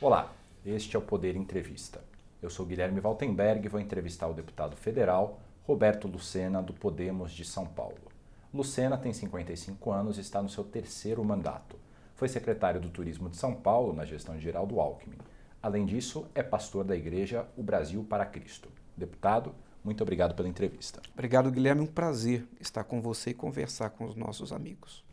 Olá, este é o Poder Entrevista. Eu sou Guilherme Valtenberg e vou entrevistar o deputado federal Roberto Lucena, do Podemos de São Paulo. Lucena tem 55 anos e está no seu terceiro mandato. Foi secretário do Turismo de São Paulo na gestão de Geraldo Alckmin. Além disso, é pastor da igreja O Brasil para Cristo. Deputado, muito obrigado pela entrevista. Obrigado, Guilherme. Um prazer estar com você e conversar com os nossos amigos.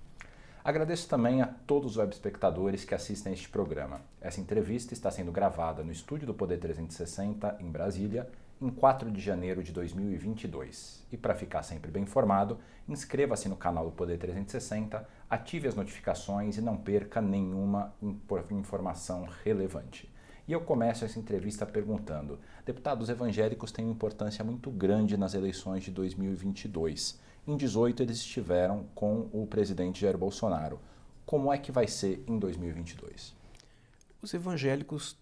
Agradeço também a todos os webespectadores que assistem a este programa. Essa entrevista está sendo gravada no estúdio do Poder 360, em Brasília, em 4 de janeiro de 2022. E para ficar sempre bem informado, inscreva-se no canal do Poder 360, ative as notificações e não perca nenhuma informação relevante. E eu começo essa entrevista perguntando: deputados evangélicos têm uma importância muito grande nas eleições de 2022. Em 2018 eles estiveram com o presidente Jair Bolsonaro. Como é que vai ser em 2022? Os evangélicos,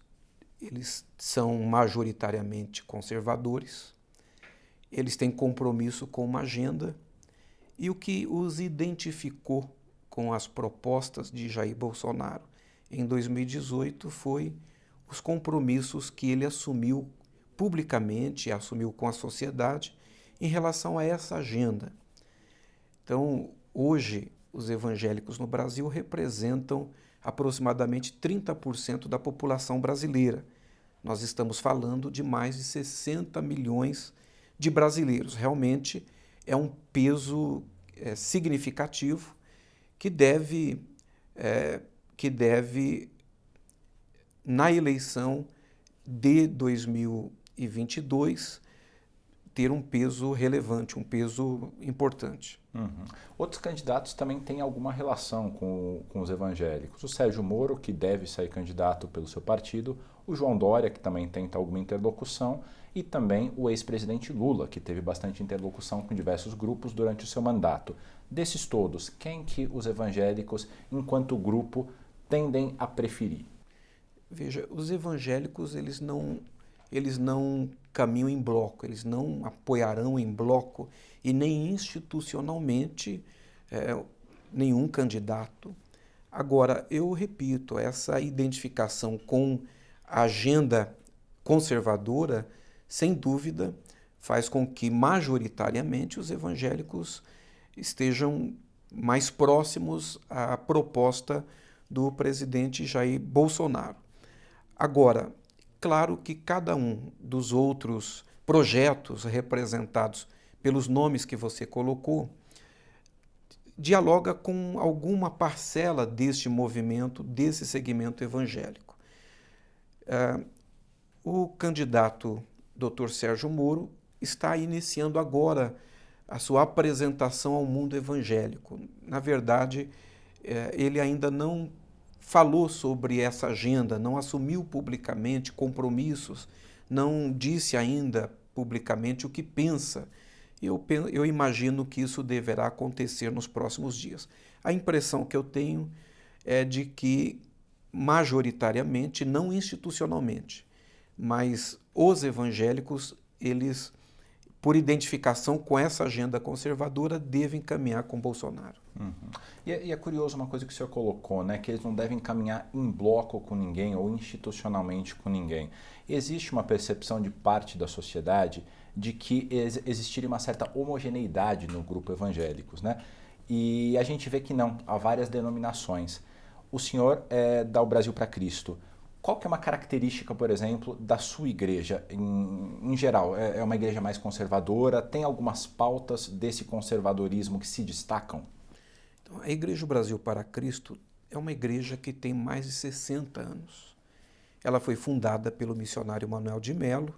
eles são majoritariamente conservadores, eles têm compromisso com uma agenda, e o que os identificou com as propostas de Jair Bolsonaro em 2018 foi os compromissos que ele assumiu publicamente, assumiu com a sociedade em relação a essa agenda. Então, hoje, os evangélicos no Brasil representam aproximadamente 30% da população brasileira. Nós estamos falando de mais de 60 milhões de brasileiros. Realmente é um peso significativo que deve, na eleição de 2022, ter um peso relevante, um peso importante. Outros candidatos também têm alguma relação com os evangélicos. O Sérgio Moro, que deve sair candidato pelo seu partido, o João Dória, que também tenta alguma interlocução, e também o ex-presidente Lula, que teve bastante interlocução com diversos grupos durante o seu mandato. Desses todos, quem que os evangélicos, enquanto grupo, tendem a preferir? Veja, os evangélicos eles não caminham em bloco, eles não apoiarão em bloco e nem institucionalmente nenhum candidato. Agora, eu repito, essa identificação com a agenda conservadora, sem dúvida, faz com que majoritariamente os evangélicos estejam mais próximos à proposta do presidente Jair Bolsonaro. Agora, claro que cada um dos outros projetos representados pelos nomes que você colocou dialoga com alguma parcela deste movimento, desse segmento evangélico. O candidato Dr. Sérgio Moro está iniciando agora a sua apresentação ao mundo evangélico. Na verdade, ele ainda não falou sobre essa agenda, não assumiu publicamente compromissos, não disse ainda publicamente o que pensa. Eu imagino que isso deverá acontecer nos próximos dias. A impressão que eu tenho é de que, majoritariamente, não institucionalmente, mas os evangélicos, eles, por identificação com essa agenda conservadora, devem caminhar com Bolsonaro. E é curioso uma coisa que o senhor colocou, né, que eles não devem caminhar em bloco com ninguém ou institucionalmente com ninguém. Existe uma percepção de parte da sociedade de que existiria uma certa homogeneidade no grupo evangélicos, né? E a gente vê que não, há várias denominações. O senhor é da O Brasil para Cristo. Qual que é uma característica, por exemplo, da sua igreja em geral? É uma igreja mais conservadora? Tem algumas pautas desse conservadorismo que se destacam? Então, a Igreja O Brasil para Cristo é uma igreja que tem mais de 60 anos. Ela foi fundada pelo missionário Manuel de Melo.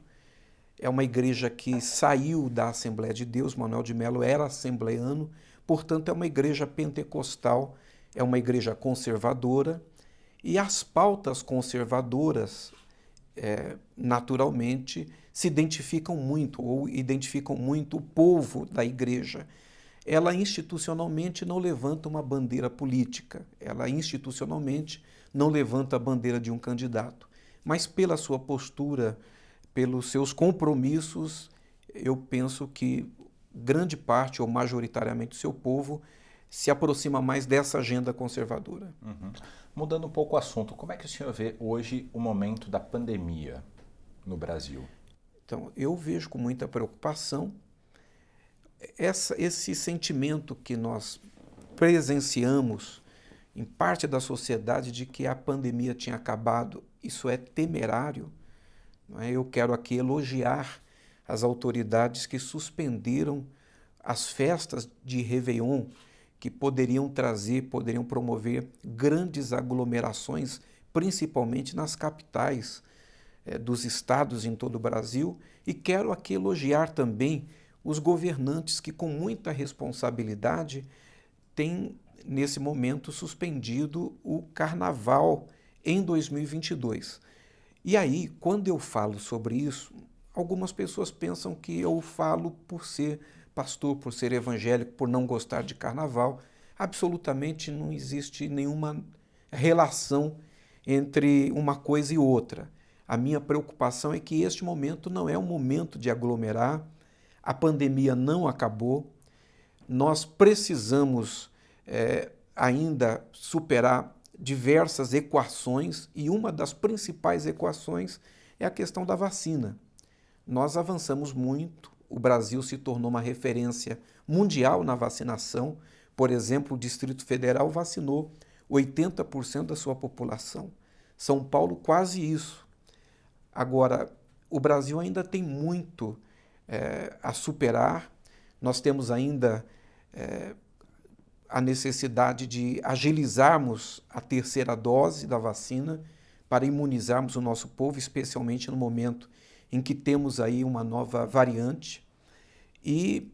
É uma igreja que saiu da Assembleia de Deus. Manuel de Melo era assembleano, portanto é uma igreja pentecostal, é uma igreja conservadora. E as pautas conservadoras, naturalmente, se identificam muito, ou identificam muito o povo da igreja. Ela institucionalmente não levanta uma bandeira política, ela institucionalmente não levanta a bandeira de um candidato, mas pela sua postura, pelos seus compromissos, eu penso que grande parte ou majoritariamente o seu povo se aproxima mais dessa agenda conservadora. Uhum. Mudando um pouco o assunto, como é que o senhor vê hoje o momento da pandemia no Brasil? Então, eu vejo com muita preocupação esse sentimento que nós presenciamos em parte da sociedade de que a pandemia tinha acabado. Isso é temerário. Não é? Eu quero aqui elogiar as autoridades que suspenderam as festas de Réveillon, que poderiam promover grandes aglomerações, principalmente nas capitais dos estados em todo o Brasil. E quero aqui elogiar também os governantes que, com muita responsabilidade, têm, nesse momento, suspendido o Carnaval em 2022. E aí, quando eu falo sobre isso, algumas pessoas pensam que eu falo por ser pastor, por ser evangélico, por não gostar de Carnaval. Absolutamente não existe nenhuma relação entre uma coisa e outra. A minha preocupação é que este momento não é um momento de aglomerar, a pandemia não acabou, nós precisamos ainda superar diversas equações e uma das principais equações é a questão da vacina. Nós avançamos muito, o Brasil se tornou uma referência mundial na vacinação. Por exemplo, o Distrito Federal vacinou 80% da sua população. São Paulo, quase isso. Agora, o Brasil ainda tem muito a superar. Nós temos ainda a necessidade de agilizarmos a terceira dose da vacina para imunizarmos o nosso povo, especialmente no momento em que temos aí uma nova variante. E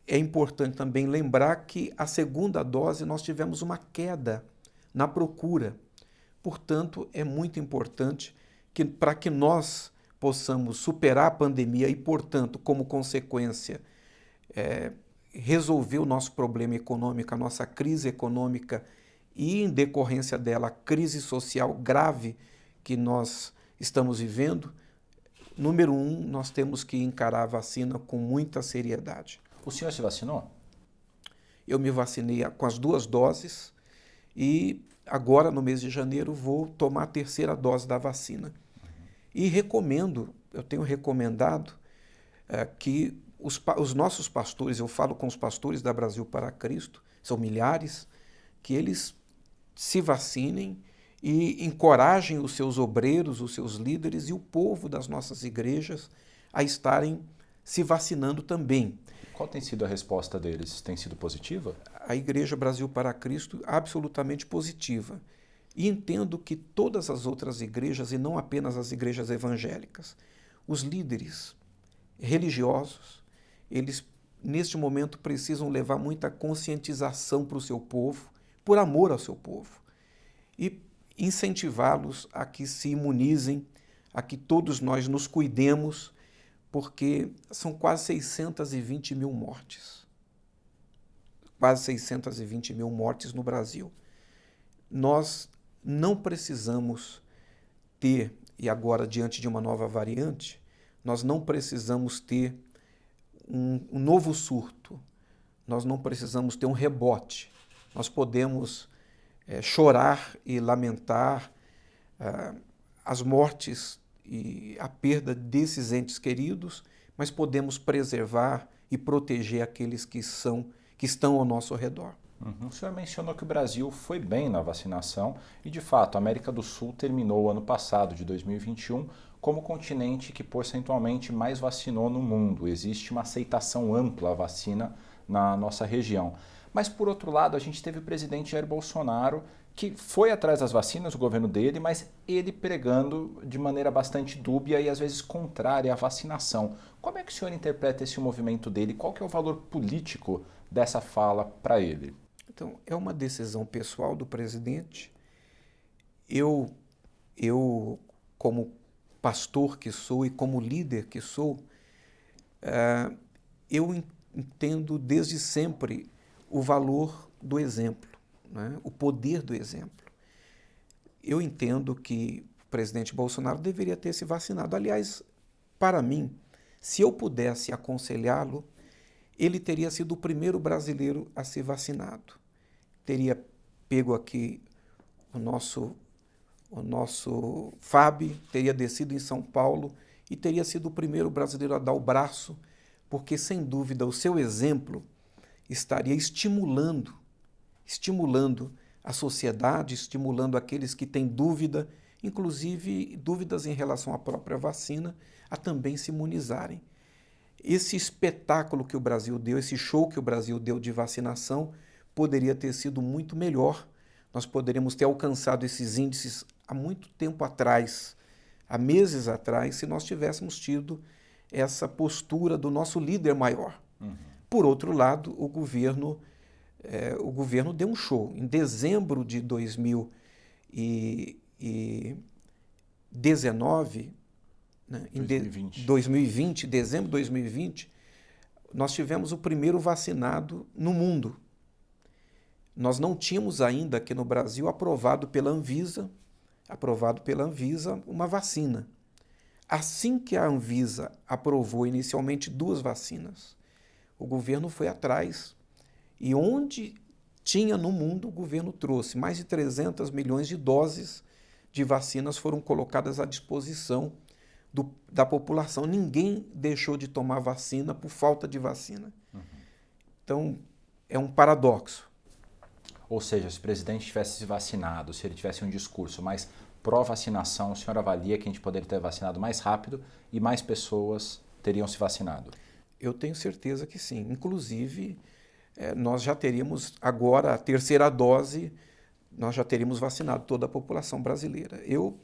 é importante também lembrar que a segunda dose nós tivemos uma queda na procura. Portanto, é muito importante que, para que nós possamos superar a pandemia e, portanto, como consequência, resolver o nosso problema econômico, a nossa crise econômica e, em decorrência dela, a crise social grave que nós estamos vivendo, número 1, nós temos que encarar a vacina com muita seriedade. O senhor se vacinou? Eu me vacinei com as 2 doses e agora, no mês de janeiro, vou tomar a terceira dose da vacina. E eu tenho recomendado que os nossos pastores, eu falo com os pastores da Brasil para Cristo, são milhares, que eles se vacinem e encorajem os seus obreiros, os seus líderes e o povo das nossas igrejas a estarem se vacinando também. Qual tem sido a resposta deles? Tem sido positiva? A Igreja Brasil para Cristo absolutamente positiva. E entendo que todas as outras igrejas, e não apenas as igrejas evangélicas, os líderes religiosos, eles neste momento precisam levar muita conscientização para o seu povo, por amor ao seu povo, e incentivá-los a que se imunizem, a que todos nós nos cuidemos, porque são quase 620 mil mortes. Quase 620 mil mortes no Brasil. Nós não precisamos ter, e agora diante de uma nova variante, nós não precisamos ter um novo surto, nós não precisamos ter um rebote. Nós podemos chorar e lamentar as mortes e a perda desses entes queridos, mas podemos preservar e proteger aqueles que estão ao nosso redor. O senhor mencionou que o Brasil foi bem na vacinação e, de fato, a América do Sul terminou o ano passado, de 2021, como o continente que percentualmente mais vacinou no mundo. Existe uma aceitação ampla à vacina na nossa região. Mas, por outro lado, a gente teve o presidente Jair Bolsonaro, que foi atrás das vacinas, o governo dele, mas ele pregando de maneira bastante dúbia e às vezes contrária à vacinação. Como é que o senhor interpreta esse movimento dele? Qual que é o valor político dessa fala para ele? Então, é uma decisão pessoal do presidente. Eu como pastor que sou e como líder que sou, eu entendo desde sempre o valor do exemplo, né? O poder do exemplo. Eu entendo que o presidente Bolsonaro deveria ter se vacinado. Aliás, para mim, se eu pudesse aconselhá-lo, ele teria sido o primeiro brasileiro a ser vacinado. Teria pego aqui o nosso FAB, teria descido em São Paulo e teria sido o primeiro brasileiro a dar o braço, porque, sem dúvida, o seu exemplo estaria estimulando a sociedade, estimulando aqueles que têm dúvida, inclusive dúvidas em relação à própria vacina, a também se imunizarem. Esse espetáculo que o Brasil deu, esse show que o Brasil deu de vacinação, poderia ter sido muito melhor. Nós poderíamos ter alcançado esses índices há muito tempo atrás, há meses atrás, se nós tivéssemos tido essa postura do nosso líder maior. Por outro lado, o governo deu um show. Em dezembro de 2019, né, 2020, dezembro de 2020, nós tivemos o primeiro vacinado no mundo. Nós não tínhamos ainda aqui no Brasil aprovado pela Anvisa uma vacina. Assim que a Anvisa aprovou inicialmente 2 vacinas, o governo foi atrás e onde tinha no mundo, o governo trouxe. Mais de 300 milhões de doses de vacinas foram colocadas à disposição da população. Ninguém deixou de tomar vacina por falta de vacina. Então, é um paradoxo. Ou seja, se o presidente tivesse se vacinado, se ele tivesse um discurso mais pró-vacinação, o senhor avalia que a gente poderia ter vacinado mais rápido e mais pessoas teriam se vacinado? Eu tenho certeza que sim. Inclusive, nós já teríamos agora a 3ª dose, nós já teríamos vacinado toda a população brasileira. Eu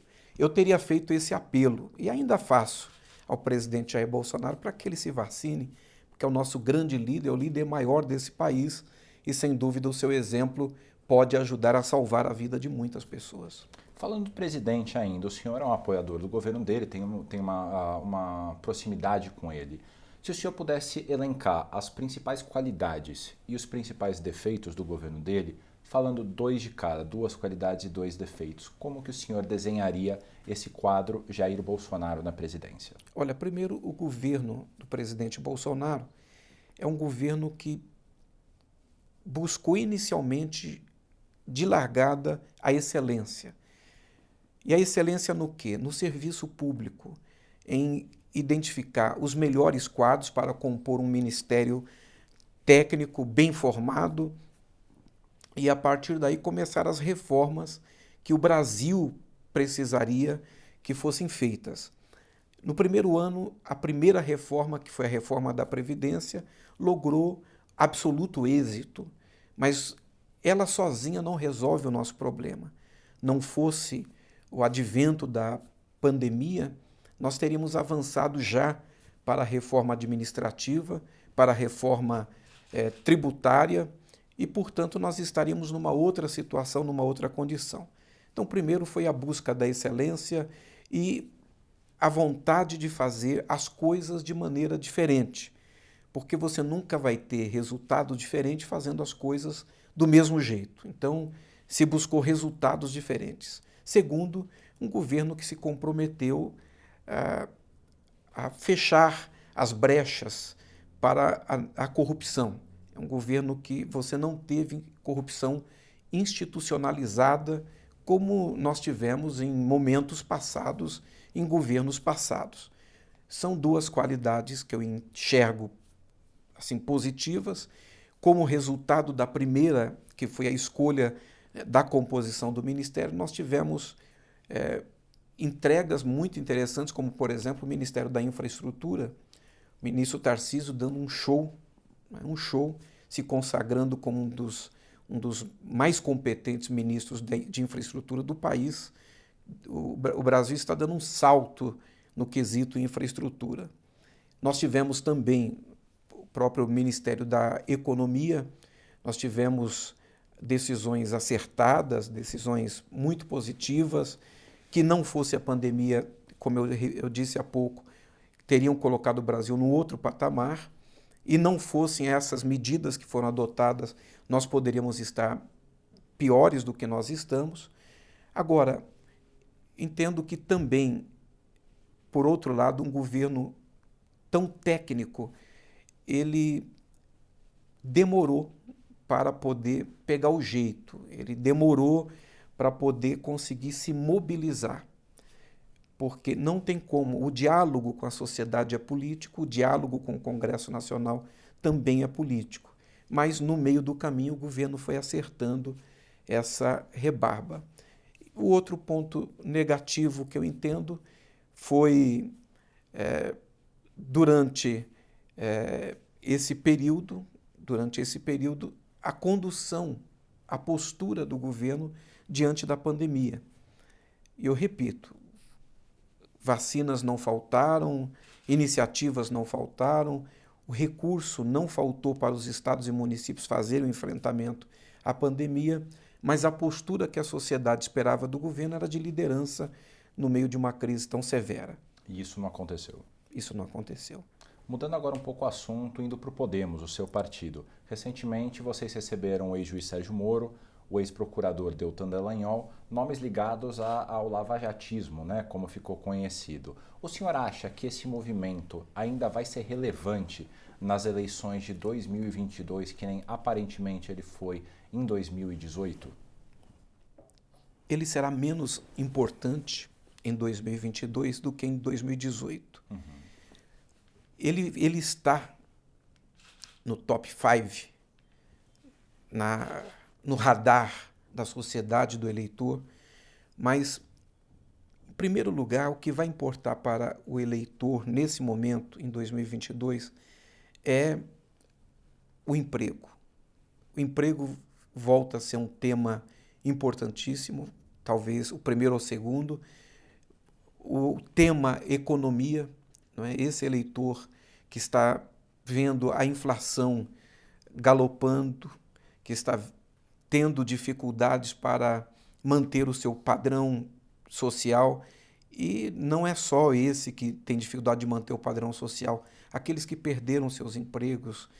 teria feito esse apelo, e ainda faço, ao presidente Jair Bolsonaro para que ele se vacine, porque é o nosso grande líder, é o líder maior desse país, e sem dúvida o seu exemplo pode ajudar a salvar a vida de muitas pessoas. Falando do presidente ainda, o senhor é um apoiador do governo dele, tem uma proximidade com ele. Se o senhor pudesse elencar as principais qualidades e os principais defeitos do governo dele, falando 2 de cada, 2 qualidades e 2 defeitos, como que o senhor desenharia esse quadro Jair Bolsonaro na presidência? Olha, primeiro, o governo do presidente Bolsonaro é um governo que buscou inicialmente, de largada, a excelência. E a excelência no quê? No serviço público, em identificar os melhores quadros para compor um ministério técnico bem formado e, a partir daí, começar as reformas que o Brasil precisaria que fossem feitas. No primeiro ano, a primeira reforma, que foi a reforma da Previdência, logrou absoluto êxito, mas ela sozinha não resolve o nosso problema. Não fosse o advento da pandemia, nós teríamos avançado já para a reforma administrativa, para a reforma tributária e, portanto, nós estaríamos numa outra situação, numa outra condição. Então, primeiro foi a busca da excelência e a vontade de fazer as coisas de maneira diferente, porque você nunca vai ter resultado diferente fazendo as coisas do mesmo jeito. Então, se buscou resultados diferentes. Segundo, um governo que se comprometeu a fechar as brechas para a corrupção. É um governo que você não teve corrupção institucionalizada como nós tivemos em momentos passados, em governos passados. São 2 qualidades que eu enxergo assim, positivas. Como resultado da primeira, que foi a escolha da composição do Ministério, nós tivemos entregas muito interessantes, como, por exemplo, o Ministério da Infraestrutura, o ministro Tarcísio dando um show, se consagrando como um dos mais competentes ministros de infraestrutura do país. O Brasil está dando um salto no quesito infraestrutura. Nós tivemos também o próprio Ministério da Economia, nós tivemos decisões acertadas, decisões muito positivas, que não fosse a pandemia, como eu disse há pouco, teriam colocado o Brasil num outro patamar, e não fossem essas medidas que foram adotadas, nós poderíamos estar piores do que nós estamos. Agora, entendo que também, por outro lado, um governo tão técnico, ele demorou para poder pegar o jeito, ele demorou para poder conseguir se mobilizar. Porque não tem como, o diálogo com a sociedade é político, o diálogo com o Congresso Nacional também é político. Mas no meio do caminho o governo foi acertando essa rebarba. O outro ponto negativo que eu entendo foi, durante esse período, a condução, a postura do governo diante da pandemia. E eu repito, vacinas não faltaram, iniciativas não faltaram, o recurso não faltou para os estados e municípios fazerem o enfrentamento à pandemia, mas a postura que a sociedade esperava do governo era de liderança no meio de uma crise tão severa. E isso não aconteceu? Isso não aconteceu. Mudando agora um pouco o assunto, indo para o Podemos, o seu partido. Recentemente vocês receberam o ex-juiz Sérgio Moro, o ex-procurador Deltan Dallagnol, nomes ligados ao lavajatismo, né, como ficou conhecido. O senhor acha que esse movimento ainda vai ser relevante nas eleições de 2022, que nem aparentemente ele foi em 2018? Ele será menos importante em 2022 do que em 2018. Ele está no top 5, no radar da sociedade, do eleitor, mas, em primeiro lugar, o que vai importar para o eleitor nesse momento, em 2022, é o emprego. O emprego volta a ser um tema importantíssimo, talvez o primeiro ou segundo. O tema economia, não é? Esse eleitor que está vendo a inflação galopando, que está tendo dificuldades para manter o seu padrão social, e não é só esse que tem dificuldade de manter o padrão social, aqueles que perderam seus empregos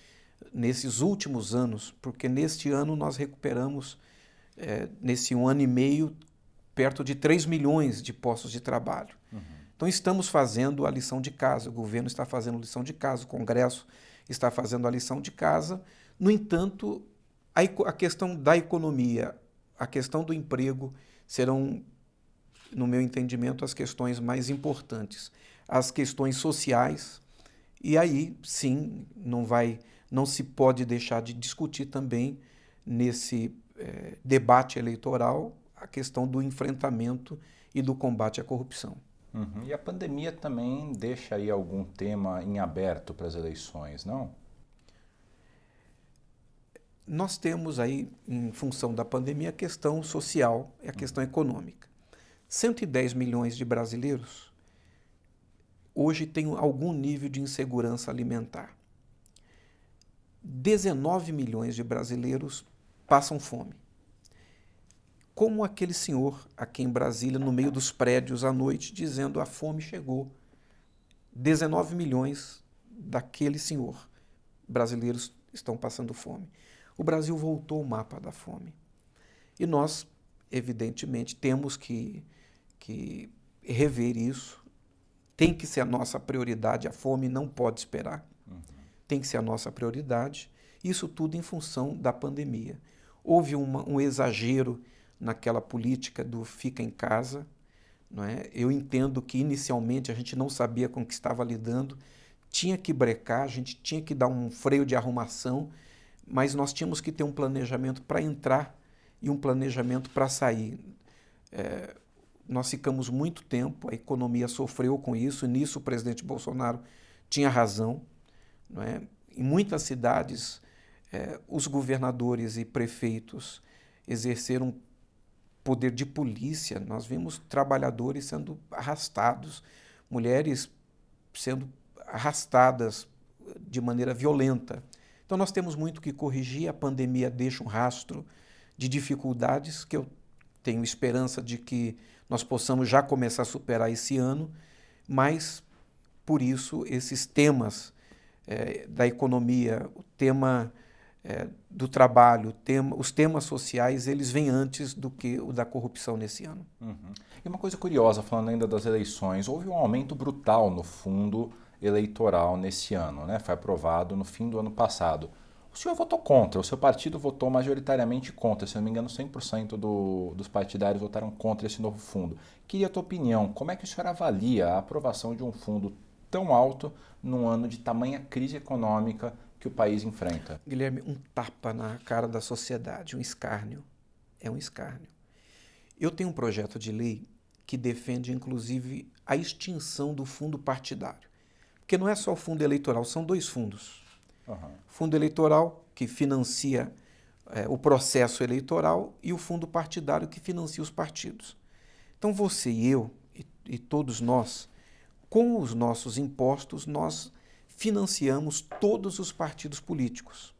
nesses últimos anos, porque neste ano nós recuperamos, nesse 1 ano e meio, perto de 3 milhões de postos de trabalho. Então estamos fazendo a lição de casa, o governo está fazendo a lição de casa, o Congresso está fazendo a lição de casa. No entanto, a questão da economia, a questão do emprego serão, no meu entendimento, as questões mais importantes. As questões sociais, e aí sim não se pode deixar de discutir também nesse debate eleitoral a questão do enfrentamento e do combate à corrupção. E a pandemia também deixa aí algum tema em aberto para as eleições, não? Nós temos aí, em função da pandemia, a questão social e a questão econômica. 110 milhões de brasileiros hoje têm algum nível de insegurança alimentar. 19 milhões de brasileiros passam fome. Como aquele senhor aqui em Brasília, no meio dos prédios à noite, dizendo: a fome chegou. 19 milhões daquele senhor brasileiros estão passando fome. O Brasil voltou ao mapa da fome. E nós, evidentemente, temos que rever isso. Tem que ser a nossa prioridade, a fome não pode esperar. Tem que ser a nossa prioridade. Isso tudo em função da pandemia. Houve um exagero naquela política do fica em casa, não é? Eu entendo que inicialmente a gente não sabia com o que estava lidando, tinha que brecar, a gente tinha que dar um freio de arrumação, mas nós tínhamos que ter um planejamento para entrar e um planejamento para sair. Nós ficamos muito tempo, a economia sofreu com isso, e nisso o presidente Bolsonaro tinha razão, não é? Em muitas cidades, os governadores e prefeitos exerceram poder de polícia. Nós vimos trabalhadores sendo arrastados, mulheres sendo arrastadas de maneira violenta. Então nós temos muito que corrigir, a pandemia deixa um rastro de dificuldades que eu tenho esperança de que nós possamos já começar a superar esse ano, mas por isso esses temas da economia, o tema do trabalho, os temas sociais, eles vêm antes do que o da corrupção nesse ano. E uma coisa curiosa, falando ainda das eleições, houve um aumento brutal no fundo eleitoral nesse ano, né? Foi aprovado no fim do ano passado. O senhor votou contra, o seu partido votou majoritariamente contra, se não me engano 100% dos partidários votaram contra esse novo fundo. Queria a tua opinião, como é que o senhor avalia a aprovação de um fundo tão alto num ano de tamanha crise econômica que o país enfrenta? Guilherme, um tapa na cara da sociedade, um escárnio. É um escárnio. Eu tenho um projeto de lei que defende, inclusive, a extinção do fundo partidário. Porque não é só o fundo eleitoral, são dois fundos. Uhum. Fundo eleitoral, que financia o processo eleitoral, e o fundo partidário, que financia os partidos. Então, você e eu, e todos nós, com os nossos impostos, nós financiamos todos os partidos políticos,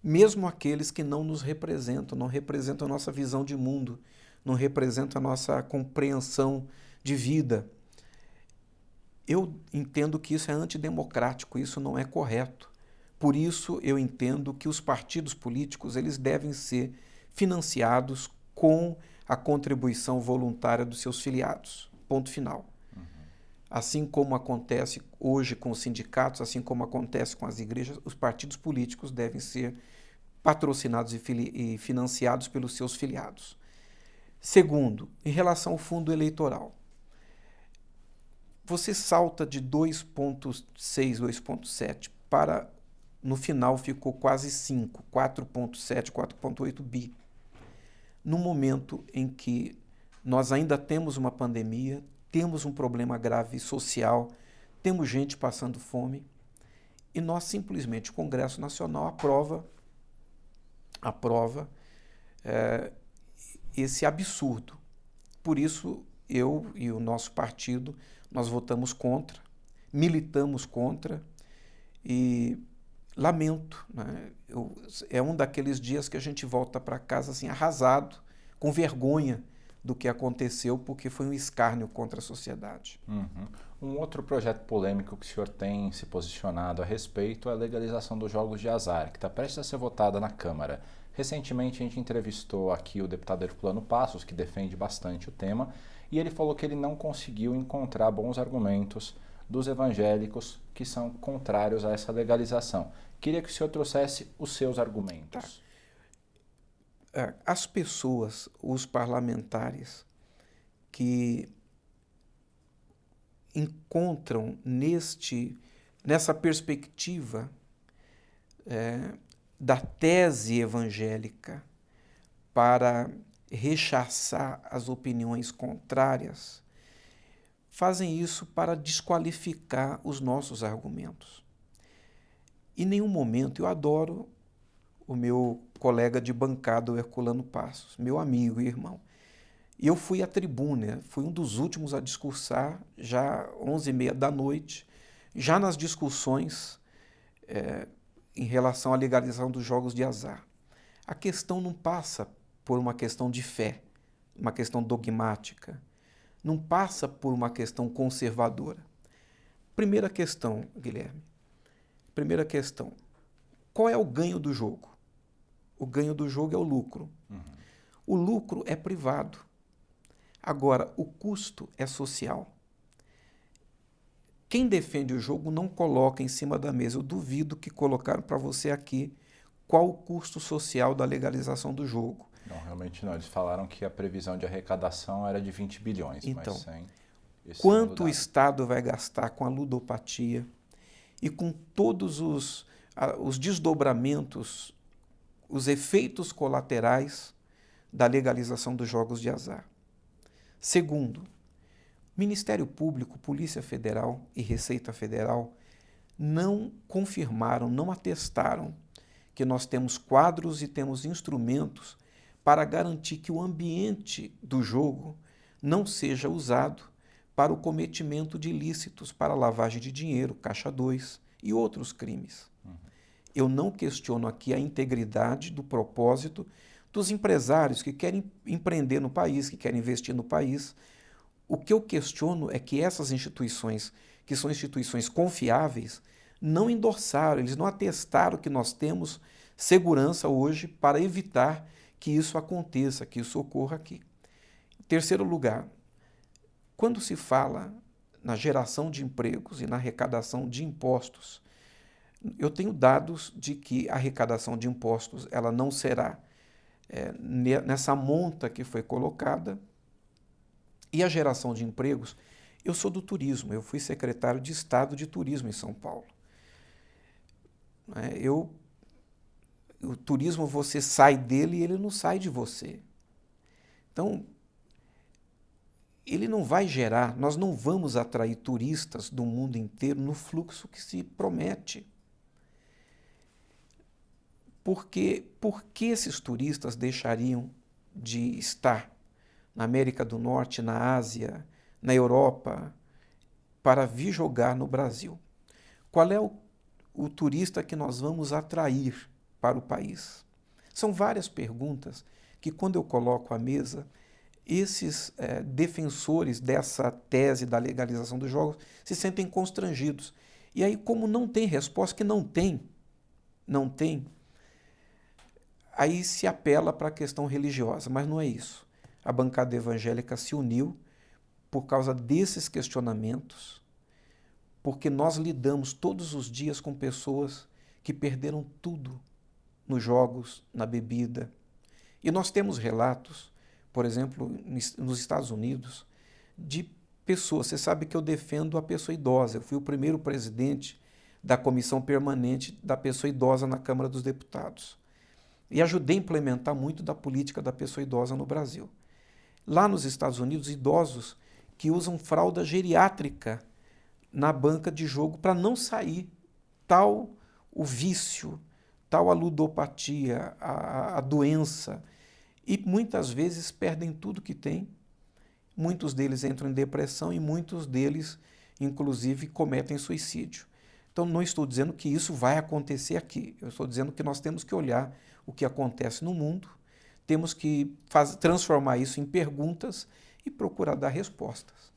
mesmo aqueles que não nos representam, não representam a nossa visão de mundo, não representam a nossa compreensão de vida. Eu entendo que isso é antidemocrático, isso não é correto. Por isso, eu entendo que os partidos políticos eles devem ser financiados com a contribuição voluntária dos seus filiados. Ponto final. Assim como acontece hoje com os sindicatos, assim como acontece com as igrejas, os partidos políticos devem ser patrocinados e financiados pelos seus filiados. Segundo, em relação ao fundo eleitoral, você salta de 2,6, 2,7 para, no final ficou quase 5, 4,7, 4,8 bi. No momento em que nós ainda temos uma pandemia, temos um problema grave social, temos gente passando fome, e nós simplesmente, o Congresso Nacional aprova esse absurdo. Por isso, eu e o nosso partido, nós votamos contra, militamos contra e lamento, né? É um daqueles dias que a gente volta para casa assim, arrasado, com vergonha do que aconteceu, porque foi um escárnio contra a sociedade. Uhum. Um outro projeto polêmico que o senhor tem se posicionado a respeito é a legalização dos jogos de azar, que está prestes a ser votada na Câmara. Recentemente a gente entrevistou aqui o deputado Herculano Passos, que defende bastante o tema, e ele falou que ele não conseguiu encontrar bons argumentos dos evangélicos que são contrários a essa legalização. Queria que o senhor trouxesse os seus argumentos. Tá. As pessoas, os parlamentares, que encontram nessa perspectiva da tese evangélica para rechaçar as opiniões contrárias, fazem isso para desqualificar os nossos argumentos. Em nenhum momento eu adoro o meu colega de bancada, o Herculano Passos, meu amigo e irmão. E eu fui à tribuna, fui um dos últimos a discursar, já 11h30 da noite, já nas discussões em relação à legalização dos jogos de azar. A questão não passa por uma questão de fé, uma questão dogmática, não passa por uma questão conservadora. Primeira questão, Guilherme, primeira questão, qual é o ganho do jogo? O ganho do jogo é o lucro. Uhum. O lucro é privado. Agora, o custo é social. Quem defende o jogo não coloca em cima da mesa. Eu duvido que colocaram para você aqui qual o custo social da legalização do jogo. Não, realmente não. Eles falaram que a previsão de arrecadação era de 20 bilhões. Então, mas sem quanto o Estado vai gastar com a ludopatia e com todos os desdobramentos, os efeitos colaterais da legalização dos jogos de azar? Segundo, Ministério Público, Polícia Federal e Receita Federal não confirmaram, não atestaram que nós temos quadros e temos instrumentos para garantir que o ambiente do jogo não seja usado para o cometimento de ilícitos, para lavagem de dinheiro, caixa 2 e outros crimes. Eu não questiono aqui a integridade do propósito dos empresários que querem empreender no país, que querem investir no país. O que eu questiono é que essas instituições, que são instituições confiáveis, não endossaram, eles não atestaram que nós temos segurança hoje para evitar que isso aconteça, que isso ocorra aqui. Em terceiro lugar, quando se fala na geração de empregos e na arrecadação de impostos, Eu tenho dados de que a arrecadação de impostos ela não será nessa monta que foi colocada, e a geração de empregos. Eu sou do turismo, eu fui secretário de Estado de Turismo em São Paulo. O turismo, você sai dele e ele não sai de você. Então, ele não vai gerar, nós não vamos atrair turistas do mundo inteiro no fluxo que se promete. Por que esses turistas deixariam de estar na América do Norte, na Ásia, na Europa, para vir jogar no Brasil? Qual é o turista que nós vamos atrair para o país? São várias perguntas que, quando eu coloco à mesa, esses defensores dessa tese da legalização dos jogos se sentem constrangidos. E aí, como não tem resposta, que não tem, aí se apela para a questão religiosa, mas não é isso. A bancada evangélica se uniu por causa desses questionamentos, porque nós lidamos todos os dias com pessoas que perderam tudo nos jogos, na bebida. E nós temos relatos, por exemplo, nos Estados Unidos, de pessoas. Você sabe que eu defendo a pessoa idosa. Eu fui o primeiro presidente da comissão permanente da pessoa idosa na Câmara dos Deputados. E ajudei a implementar muito da política da pessoa idosa no Brasil. Lá nos Estados Unidos, idosos que usam fralda geriátrica na banca de jogo para não sair, tal o vício, tal a ludopatia, a doença, e muitas vezes perdem tudo que têm. Muitos deles entram em depressão e muitos deles, inclusive, cometem suicídio. Então, não estou dizendo que isso vai acontecer aqui. Eu estou dizendo que nós temos que olhar o que acontece no mundo, temos que transformar isso em perguntas e procurar dar respostas.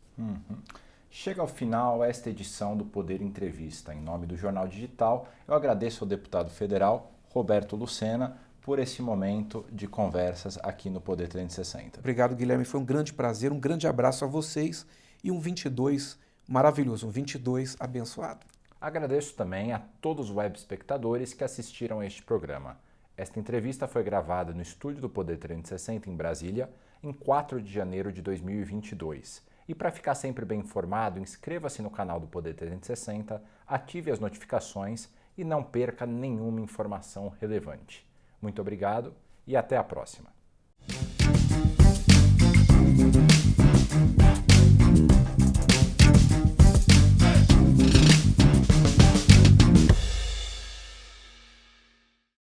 Chega ao final esta edição do Poder Entrevista. Em nome do Jornal Digital, eu agradeço ao deputado federal Roberto Lucena por esse momento de conversas aqui no Poder 360. Obrigado, Guilherme. Foi um grande prazer, um grande abraço a vocês e um 22 maravilhoso, um 22 abençoado. Agradeço também a todos os web espectadores que assistiram a este programa. Esta entrevista foi gravada no estúdio do Poder 360 em Brasília, em 4 de janeiro de 2022. E para ficar sempre bem informado, inscreva-se no canal do Poder 360, ative as notificações e não perca nenhuma informação relevante. Muito obrigado e até a próxima.